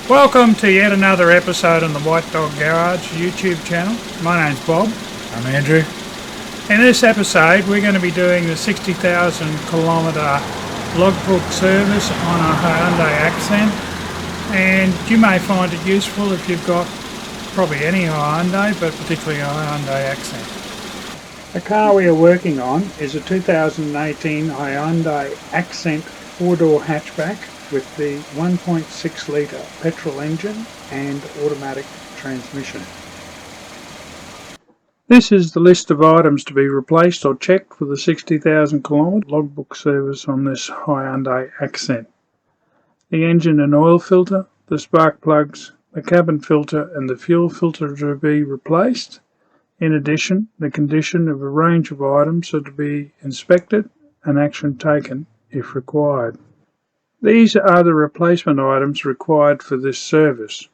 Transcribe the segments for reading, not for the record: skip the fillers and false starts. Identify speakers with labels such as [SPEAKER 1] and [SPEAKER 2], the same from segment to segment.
[SPEAKER 1] Welcome to yet another episode on the White Dog Garage YouTube channel. My name's Bob.
[SPEAKER 2] I'm Andrew.
[SPEAKER 1] In this episode we're going to be doing the 60,000 kilometre logbook service on a Hyundai Accent, and you may find it useful if you've got probably any Hyundai, but particularly a Hyundai Accent. The car we are working on is a 2018 Hyundai Accent 4-door hatchback with the 1.6 litre petrol engine and automatic transmission. This is the list of items to be replaced or checked for the 60,000 kilometre logbook service on this Hyundai Accent. The engine and oil filter, the spark plugs, the cabin filter and the fuel filter to be replaced. In addition, the condition of a range of items are to be inspected and action taken if required. These are the replacement items required for this service.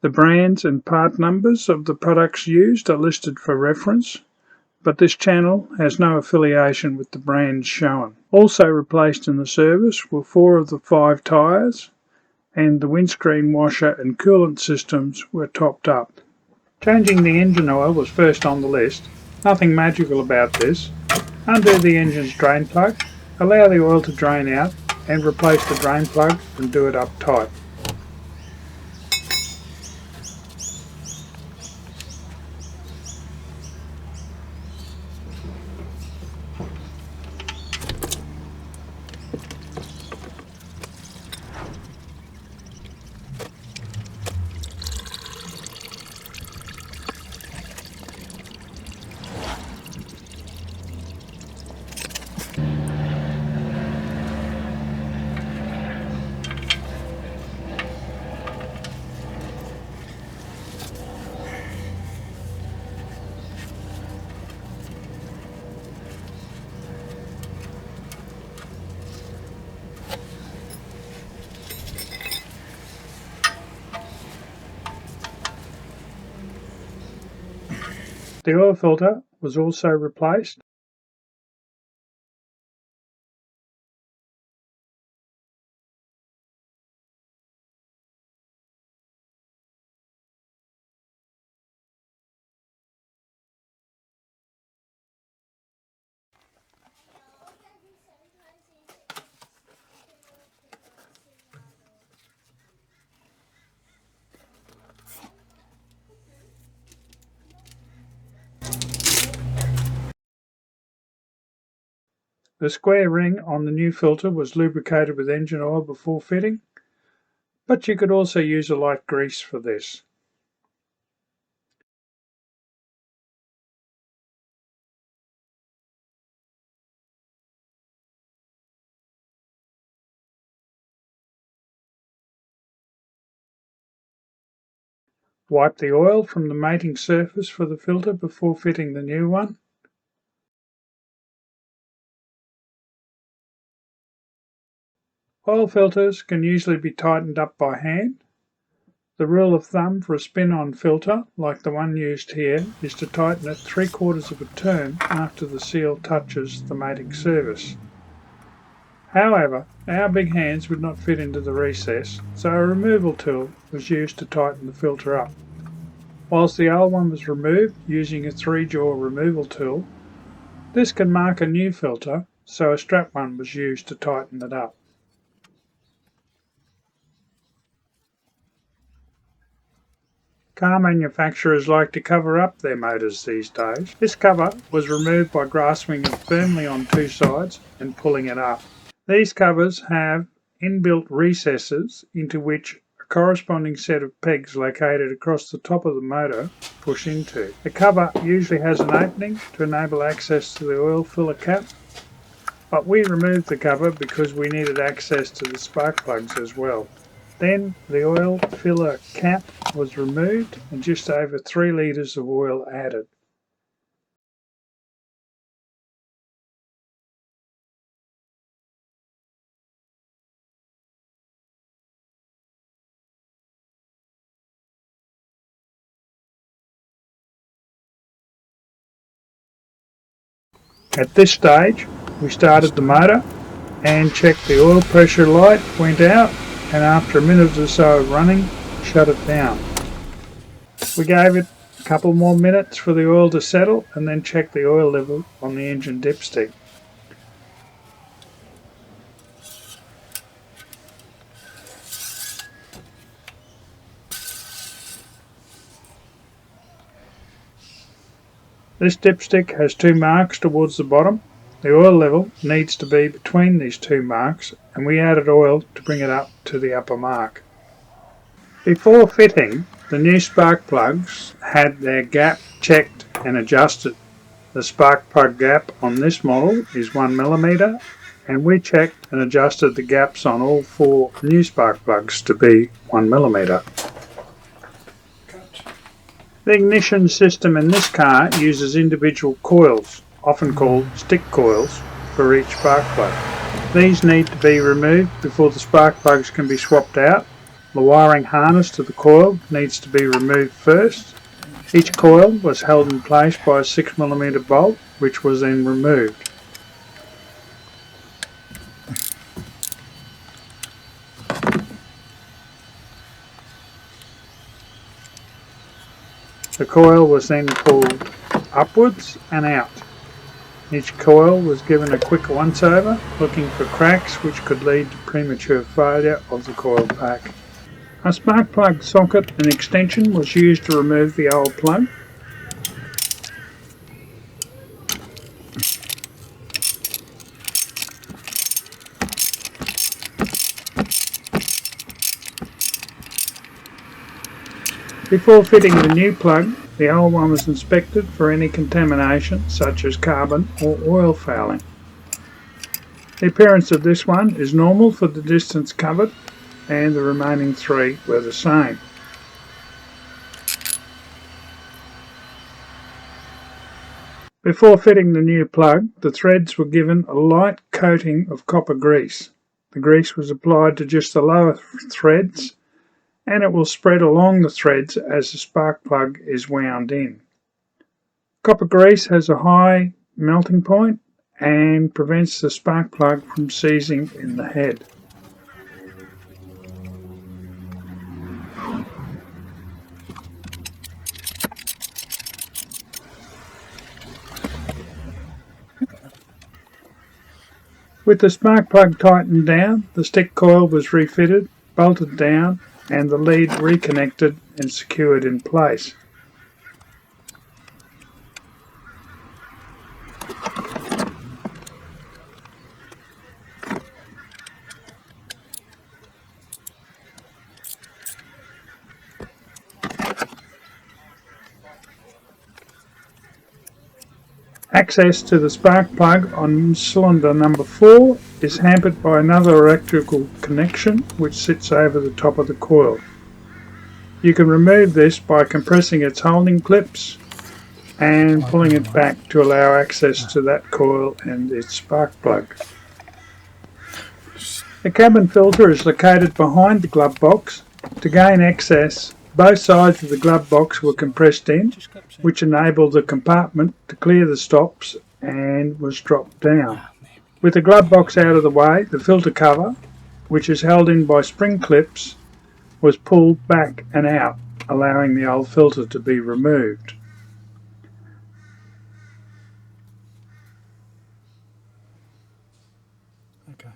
[SPEAKER 1] The brands and part numbers of the products used are listed for reference, but this channel has no affiliation with the brands shown. Also replaced in the service were 4 of the 5 tyres, and the windscreen washer and coolant systems were topped up. Changing the engine oil was first on the list. Nothing magical about this. Undo the engine's drain plug, allow the oil to drain out, and replace the drain plug and do it up tight. The oil filter was also replaced. The square ring on the new filter was lubricated with engine oil before fitting, but you could also use a light grease for this. Wipe the oil from the mating surface for the filter before fitting the new one. Oil filters can usually be tightened up by hand. The rule of thumb for a spin-on filter, like the one used here, is to tighten it 3/4 of a turn after the seal touches the mating surface. However, our big hands would not fit into the recess, so a removal tool was used to tighten the filter up. Whilst the old one was removed using a 3-jaw removal tool, this can mark a new filter, so a strap one was used to tighten it up. Car manufacturers like to cover up their motors these days. This cover was removed by grasping it firmly on 2 sides and pulling it up. These covers have inbuilt recesses into which a corresponding set of pegs located across the top of the motor push into. The cover usually has an opening to enable access to the oil filler cap, but we removed the cover because we needed access to the spark plugs as well. Then the oil filler cap was removed and just over 3 litres of oil added. At this stage, we started the motor and checked the oil pressure light went out and after a minute or so of running, shut it down. We gave it a couple more minutes for the oil to settle and then checked the oil level on the engine dipstick. This dipstick has two marks towards the bottom. The oil level needs to be between these two marks, and we added oil to bring it up to the upper mark. Before fitting, the new spark plugs had their gap checked and adjusted. The spark plug gap on this model is 1mm, and we checked and adjusted the gaps on all four new spark plugs to be 1mm. The ignition system in this car uses individual coils, often called stick coils, for each spark plug. These need to be removed before the spark plugs can be swapped out. The wiring harness to the coil needs to be removed first. Each coil was held in place by a 6mm bolt, which was then removed. The coil was then pulled upwards and out. Each coil was given a quick once-over, looking for cracks which could lead to premature failure of the coil pack. A spark plug socket and extension was used to remove the old plug. Before fitting the new plug, the old one was inspected for any contamination such as carbon or oil fouling. The appearance of this one is normal for the distance covered, and the remaining three were the same. Before fitting the new plug, the threads were given a light coating of copper grease. The grease was applied to just the lower threads, and it will spread along the threads as the spark plug is wound in. Copper grease has a high melting point and prevents the spark plug from seizing in the head. With the spark plug tightened down, the stick coil was refitted, bolted down, and the lead reconnected and secured in place. Access to the spark plug on cylinder number 4 is hampered by another electrical connection which sits over the top of the coil. You can remove this by compressing its holding clips and pulling it back to allow access to that coil and its spark plug. The cabin filter is located behind the glove box. To gain access, both sides of the glove box were compressed in, which enabled the compartment to clear the stops and was dropped down. With the glove box out of the way, the filter cover, which is held in by spring clips, was pulled back and out, allowing the old filter to be removed.
[SPEAKER 2] Okay.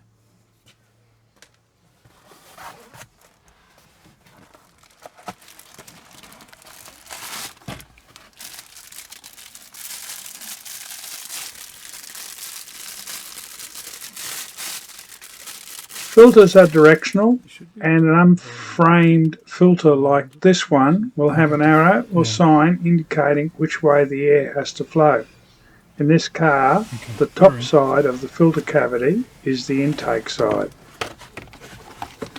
[SPEAKER 1] Filters are directional, and an unframed filter like this one will have an arrow or sign indicating which way the air has to flow. In this car, the top side of the filter cavity is the intake side.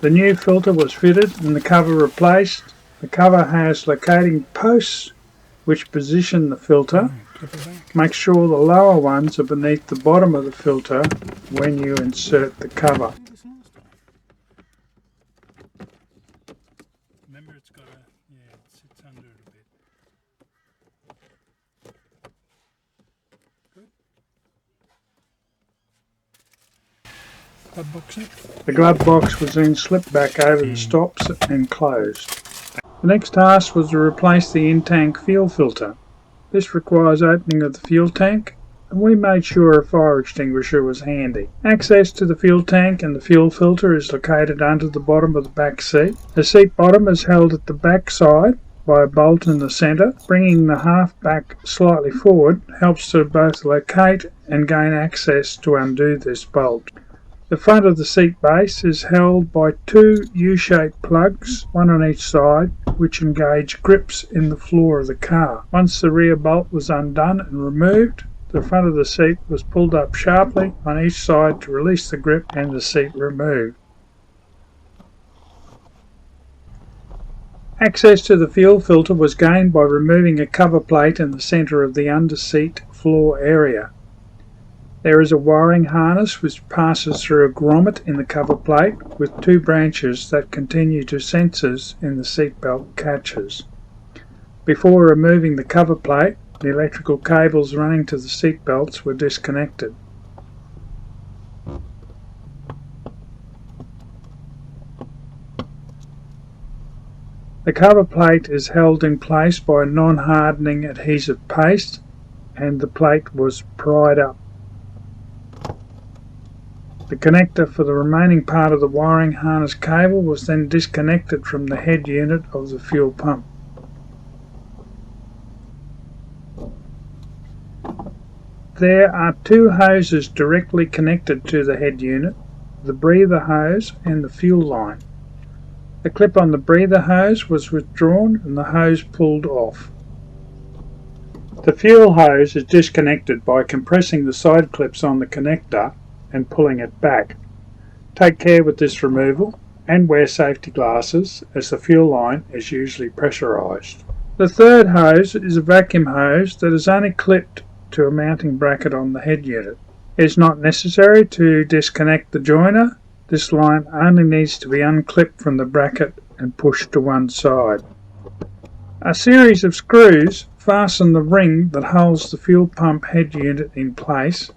[SPEAKER 1] The new filter was fitted and the cover replaced. The cover has locating posts which position the filter. Make sure the lower ones are beneath the bottom of the filter when you insert the cover.
[SPEAKER 2] Remember, it's got a, yeah, it sits under it a bit. Good. glove box it.
[SPEAKER 1] The glove box was then slipped back over the stops and closed. The next task was to replace the in-tank fuel filter. This requires opening of the fuel tank, and we made sure a fire extinguisher was handy. Access to the fuel tank and the fuel filter is located under the bottom of the back seat. The seat bottom is held at the back side by a bolt in the centre. Bringing the half back slightly forward helps to both locate and gain access to undo this bolt. The front of the seat base is held by two U-shaped plugs, one on each side, which engage grips in the floor of the car. Once the rear bolt was undone and removed, the front of the seat was pulled up sharply on each side to release the grip and the seat removed. Access to the fuel filter was gained by removing a cover plate in the centre of the under-seat floor area. There is a wiring harness which passes through a grommet in the cover plate with two branches that continue to sensors in the seatbelt catches. Before removing the cover plate, the electrical cables running to the seatbelts were disconnected. The cover plate is held in place by a non-hardening adhesive paste, and the plate was pried up. The connector for the remaining part of the wiring harness cable was then disconnected from the head unit of the fuel pump. There are two hoses directly connected to the head unit, the breather hose and the fuel line. The clip on the breather hose was withdrawn and the hose pulled off. The fuel hose is disconnected by compressing the side clips on the connector and pulling it back. Take care with this removal and wear safety glasses, as the fuel line is usually pressurized. The third hose is a vacuum hose that is only clipped to a mounting bracket on the head unit. It is not necessary to disconnect the joiner. This line only needs to be unclipped from the bracket and pushed to one side. A series of screws fasten the ring that holds the fuel pump head unit in place,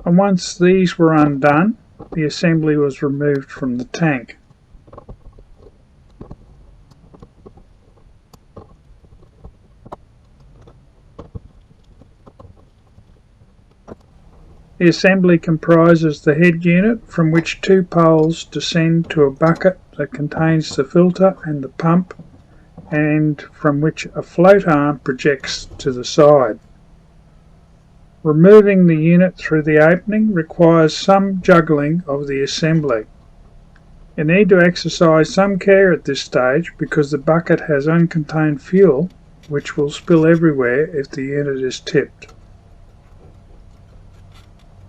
[SPEAKER 1] and once these were undone, the assembly was removed from the tank. The assembly comprises the head unit, from which two poles descend to a bucket that contains the filter and the pump, and from which a float arm projects to the side. Removing the unit through the opening requires some juggling of the assembly. You need to exercise some care at this stage because the bucket has uncontained fuel which will spill everywhere if the unit is tipped.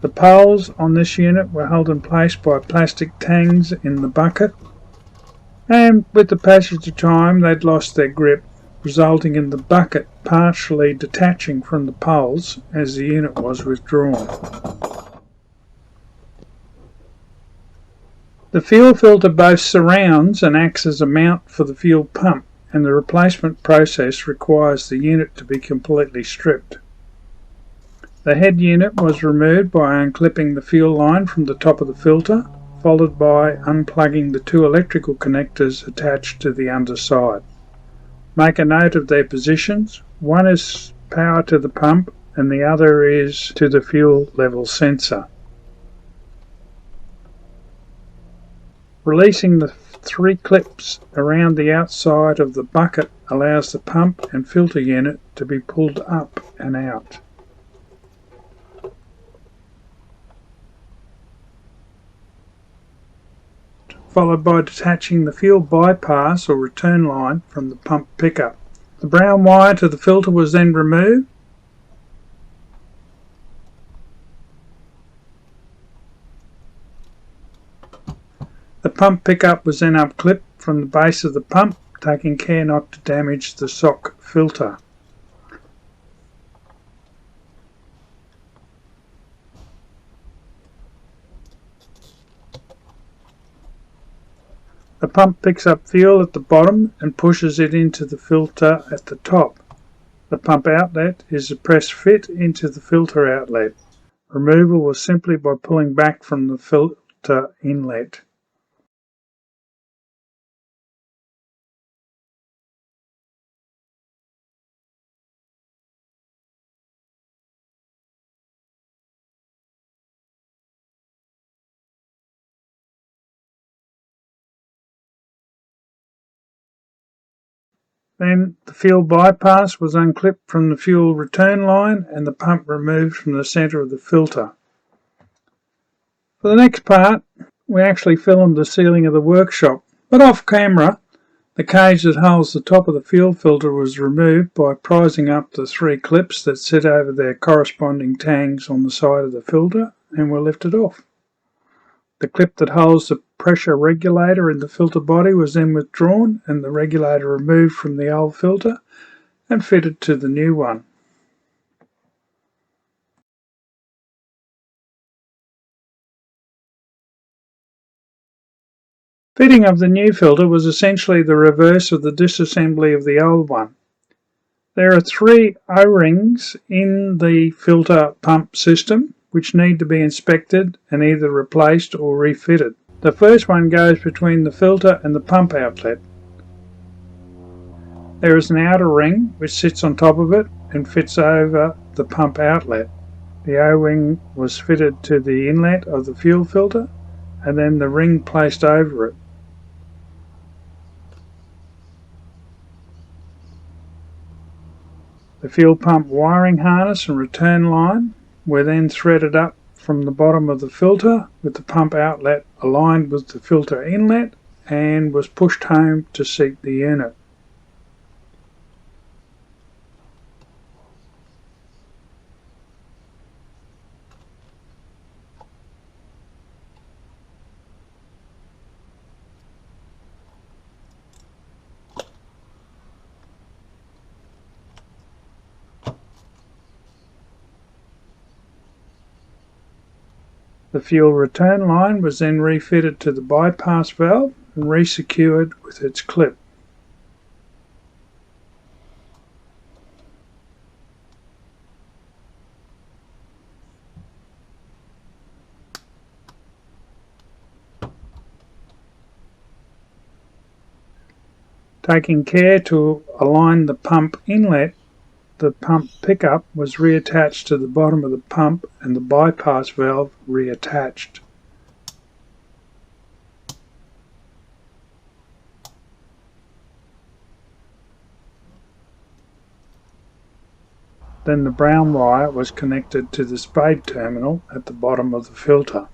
[SPEAKER 1] The poles on this unit were held in place by plastic tangs in the bucket, and with the passage of time they'd lost their grip, resulting in the bucket partially detaching from the poles as the unit was withdrawn. The fuel filter both surrounds and acts as a mount for the fuel pump, and the replacement process requires the unit to be completely stripped. The head unit was removed by unclipping the fuel line from the top of the filter, followed by unplugging the two electrical connectors attached to the underside. Make a note of their positions. One is power to the pump and the other is to the fuel level sensor. Releasing the three clips around the outside of the bucket allows the pump and filter unit to be pulled up and out. Followed by detaching the fuel bypass or return line from the pump pickup. The brown wire to the filter was then removed. The pump pickup was then unclipped from the base of the pump, taking care not to damage the sock filter. The pump picks up fuel at the bottom and pushes it into the filter at the top. The pump outlet is a press fit into the filter outlet. Removal was simply by pulling back from the filter inlet. Then the fuel bypass was unclipped from the fuel return line and the pump removed from the centre of the filter. For the next part, we actually filmed the ceiling of the workshop, but off camera, the cage that holds the top of the fuel filter was removed by prising up the 3 clips that sit over their corresponding tangs on the side of the filter and were lifted off. The clip that holds the pressure regulator in the filter body was then withdrawn and the regulator removed from the old filter and fitted to the new one. Fitting of the new filter was essentially the reverse of the disassembly of the old one. There are 3 O-rings in the filter pump system which need to be inspected and either replaced or refitted. The first one goes between the filter and the pump outlet. There is an outer ring which sits on top of it and fits over the pump outlet. The O-ring was fitted to the inlet of the fuel filter and then the ring placed over it. The fuel pump wiring harness and return line were then threaded up from the bottom of the filter with the pump outlet aligned with the filter inlet and was pushed home to seat the unit. The fuel return line was then refitted to the bypass valve and resecured with its clip. Taking care to align the pump inlet, the pump pickup was reattached to the bottom of the pump and the bypass valve reattached. Then the brown wire was connected to the spade terminal at the bottom of the filter.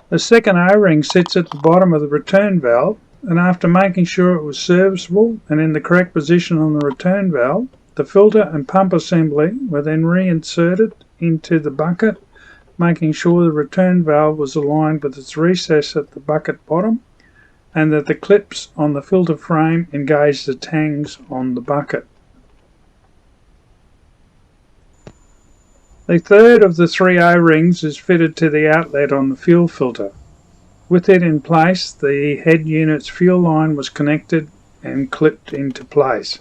[SPEAKER 1] The second O-ring sits at the bottom of the return valve, and after making sure it was serviceable and in the correct position on the return valve, the filter and pump assembly were then reinserted into the bucket, making sure the return valve was aligned with its recess at the bucket bottom and that the clips on the filter frame engaged the tangs on the bucket. The third of the 3 O-rings is fitted to the outlet on the fuel filter. With it in place, the head unit's fuel line was connected and clipped into place.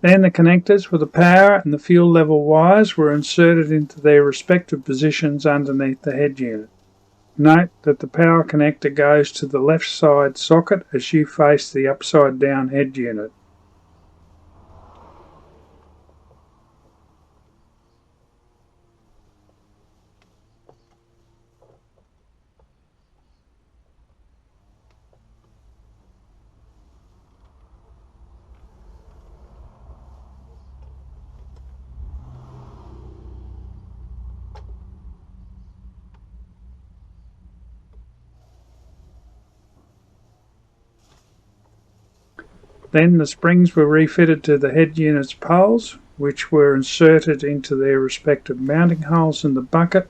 [SPEAKER 1] Then the connectors for the power and the fuel level wires were inserted into their respective positions underneath the head unit. Note that the power connector goes to the left side socket as you face the upside down head unit. Then the springs were refitted to the head unit's poles, which were inserted into their respective mounting holes in the bucket,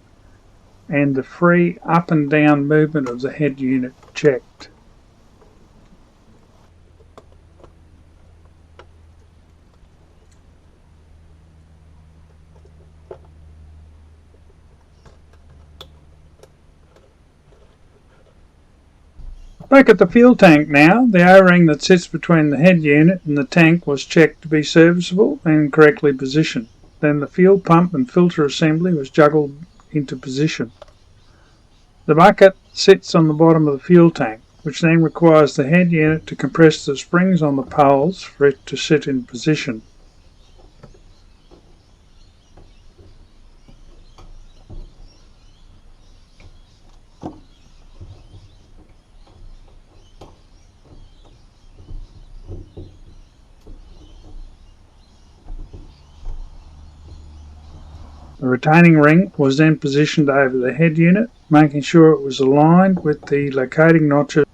[SPEAKER 1] and the free up and down movement of the head unit checked. Back at the fuel tank now, the O-ring that sits between the head unit and the tank was checked to be serviceable and correctly positioned. Then the fuel pump and filter assembly was juggled into position. The bucket sits on the bottom of the fuel tank, which then requires the head unit to compress the springs on the poles for it to sit in position. The retaining ring was then positioned over the head unit, making sure it was aligned with the locating notches.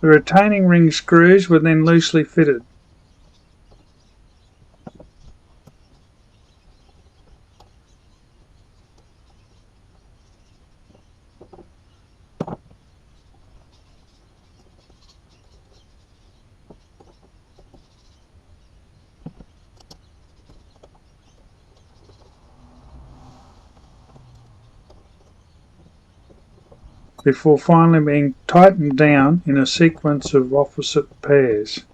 [SPEAKER 1] The retaining ring screws were then loosely fitted. Before finally being tightened down in a sequence of opposite pairs.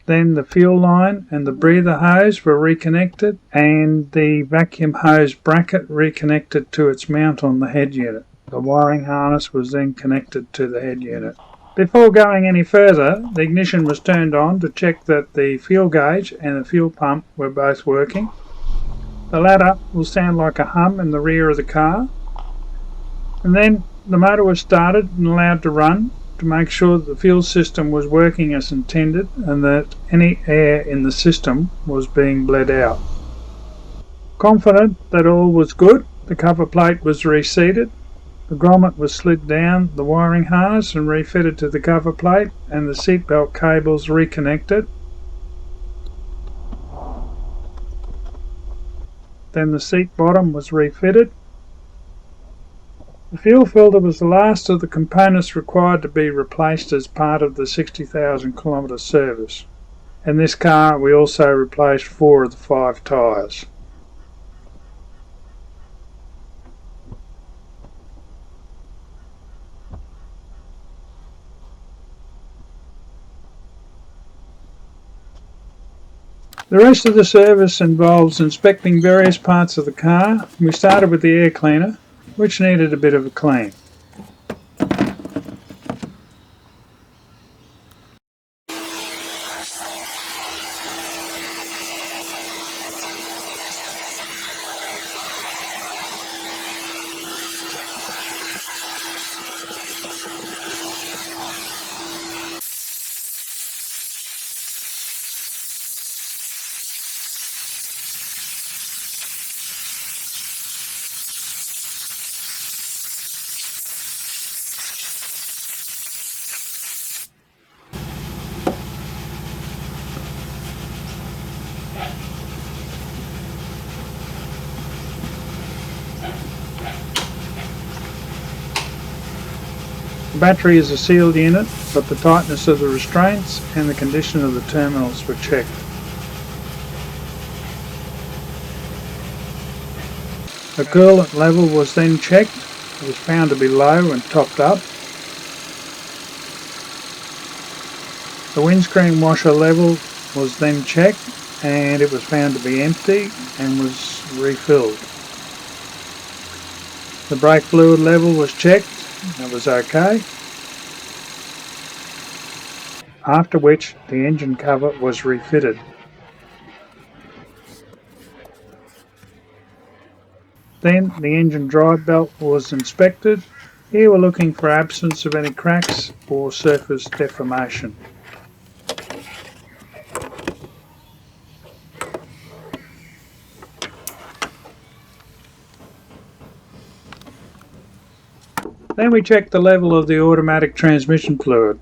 [SPEAKER 1] Then the fuel line and the breather hose were reconnected and the vacuum hose bracket reconnected to its mount on the head unit. The wiring harness was then connected to the head unit. Before going any further, the ignition was turned on to check that the fuel gauge and the fuel pump were both working. The latter will sound like a hum in the rear of the car. And then the motor was started and allowed to run to make sure that the fuel system was working as intended and that any air in the system was being bled out. Confident that all was good, the cover plate was reseated. The grommet was slid down the wiring harness and refitted to the cover plate, and the seatbelt cables reconnected. Then the seat bottom was refitted. The fuel filter was the last of the components required to be replaced as part of the 60,000 kilometre service. In this car we also replaced 4 of the 5 tyres. The rest of the service involves inspecting various parts of the car. We started with the air cleaner, which needed a bit of a clean. The battery is a sealed unit, but the tightness of the restraints and the condition of the terminals were checked. The coolant level was then checked. It was found to be low and topped up. The windscreen washer level was then checked and it was found to be empty and was refilled. The brake fluid level was checked. That was okay. After which the engine cover was refitted. Then the engine drive belt was inspected. Here we're looking for absence of any cracks or surface deformation. Then we check the level of the automatic transmission fluid.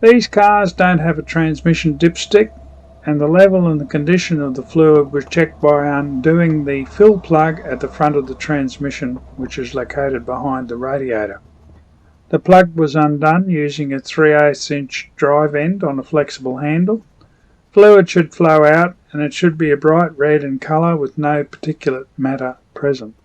[SPEAKER 1] These cars don't have a transmission dipstick and the level and the condition of the fluid was checked by undoing the fill plug at the front of the transmission, which is located behind the radiator. The plug was undone using a 3/8 inch drive end on a flexible handle. Fluid should flow out and it should be a bright red in colour with no particulate matter present.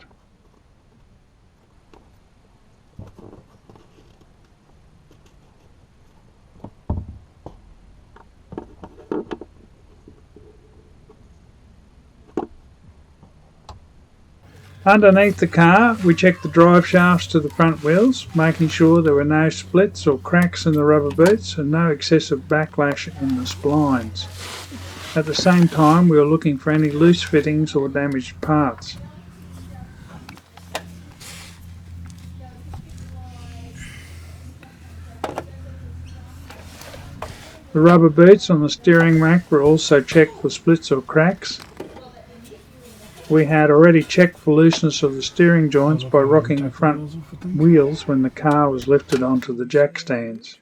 [SPEAKER 1] Underneath the car, we checked the drive shafts to the front wheels, making sure there were no splits or cracks in the rubber boots and no excessive backlash in the splines. At the same time, we were looking for any loose fittings or damaged parts. The rubber boots on the steering rack were also checked for splits or cracks. We had already checked for looseness of the steering joints by rocking the front wheels when the car was lifted onto the jack stands.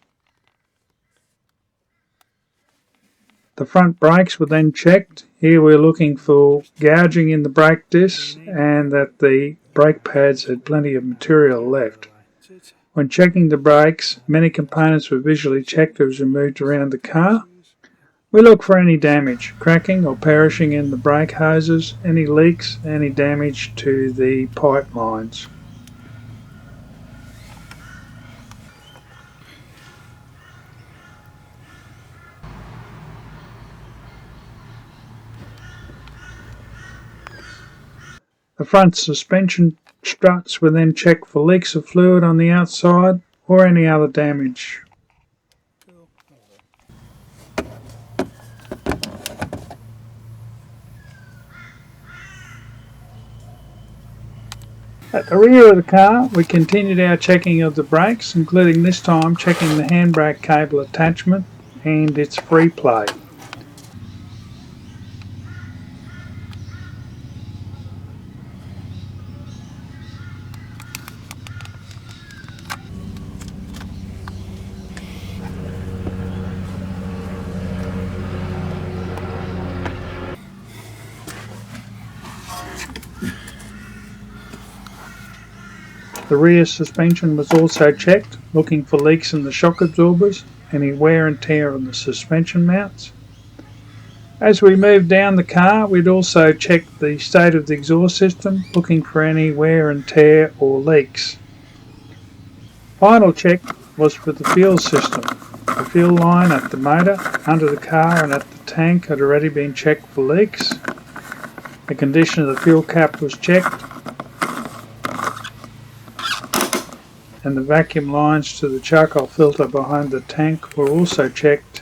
[SPEAKER 1] The front brakes were then checked. Here we're looking for gouging in the brake discs and that the brake pads had plenty of material left. When checking the brakes, many components were visually checked as we moved around the car. We look for any damage, cracking or perishing in the brake hoses, any leaks, any damage to the pipe lines. The front suspension struts were then checked for leaks of fluid on the outside or any other damage. At the rear of the car, we continued our checking of the brakes, including this time checking the handbrake cable attachment and its free play. The rear suspension was also checked, looking for leaks in the shock absorbers, any wear and tear on the suspension mounts. As we moved down the car, we'd also checked the state of the exhaust system, looking for any wear and tear or leaks. Final check was for the fuel system. The fuel line at the motor, under the car and at the tank had already been checked for leaks. The condition of the fuel cap was checked, and the vacuum lines to the charcoal filter behind the tank were also checked.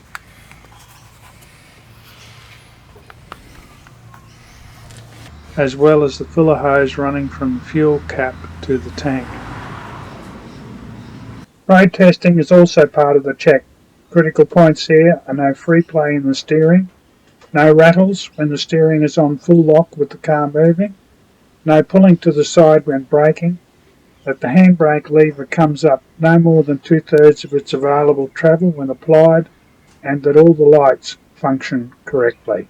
[SPEAKER 1] As well as the filler hose running from the fuel cap to the tank. Road testing is also part of the check. Critical points here are no free play in the steering, no rattles when the steering is on full lock with the car moving, no pulling to the side when braking, that the handbrake lever comes up no more than 2/3 of its available travel when applied, and that all the lights function correctly.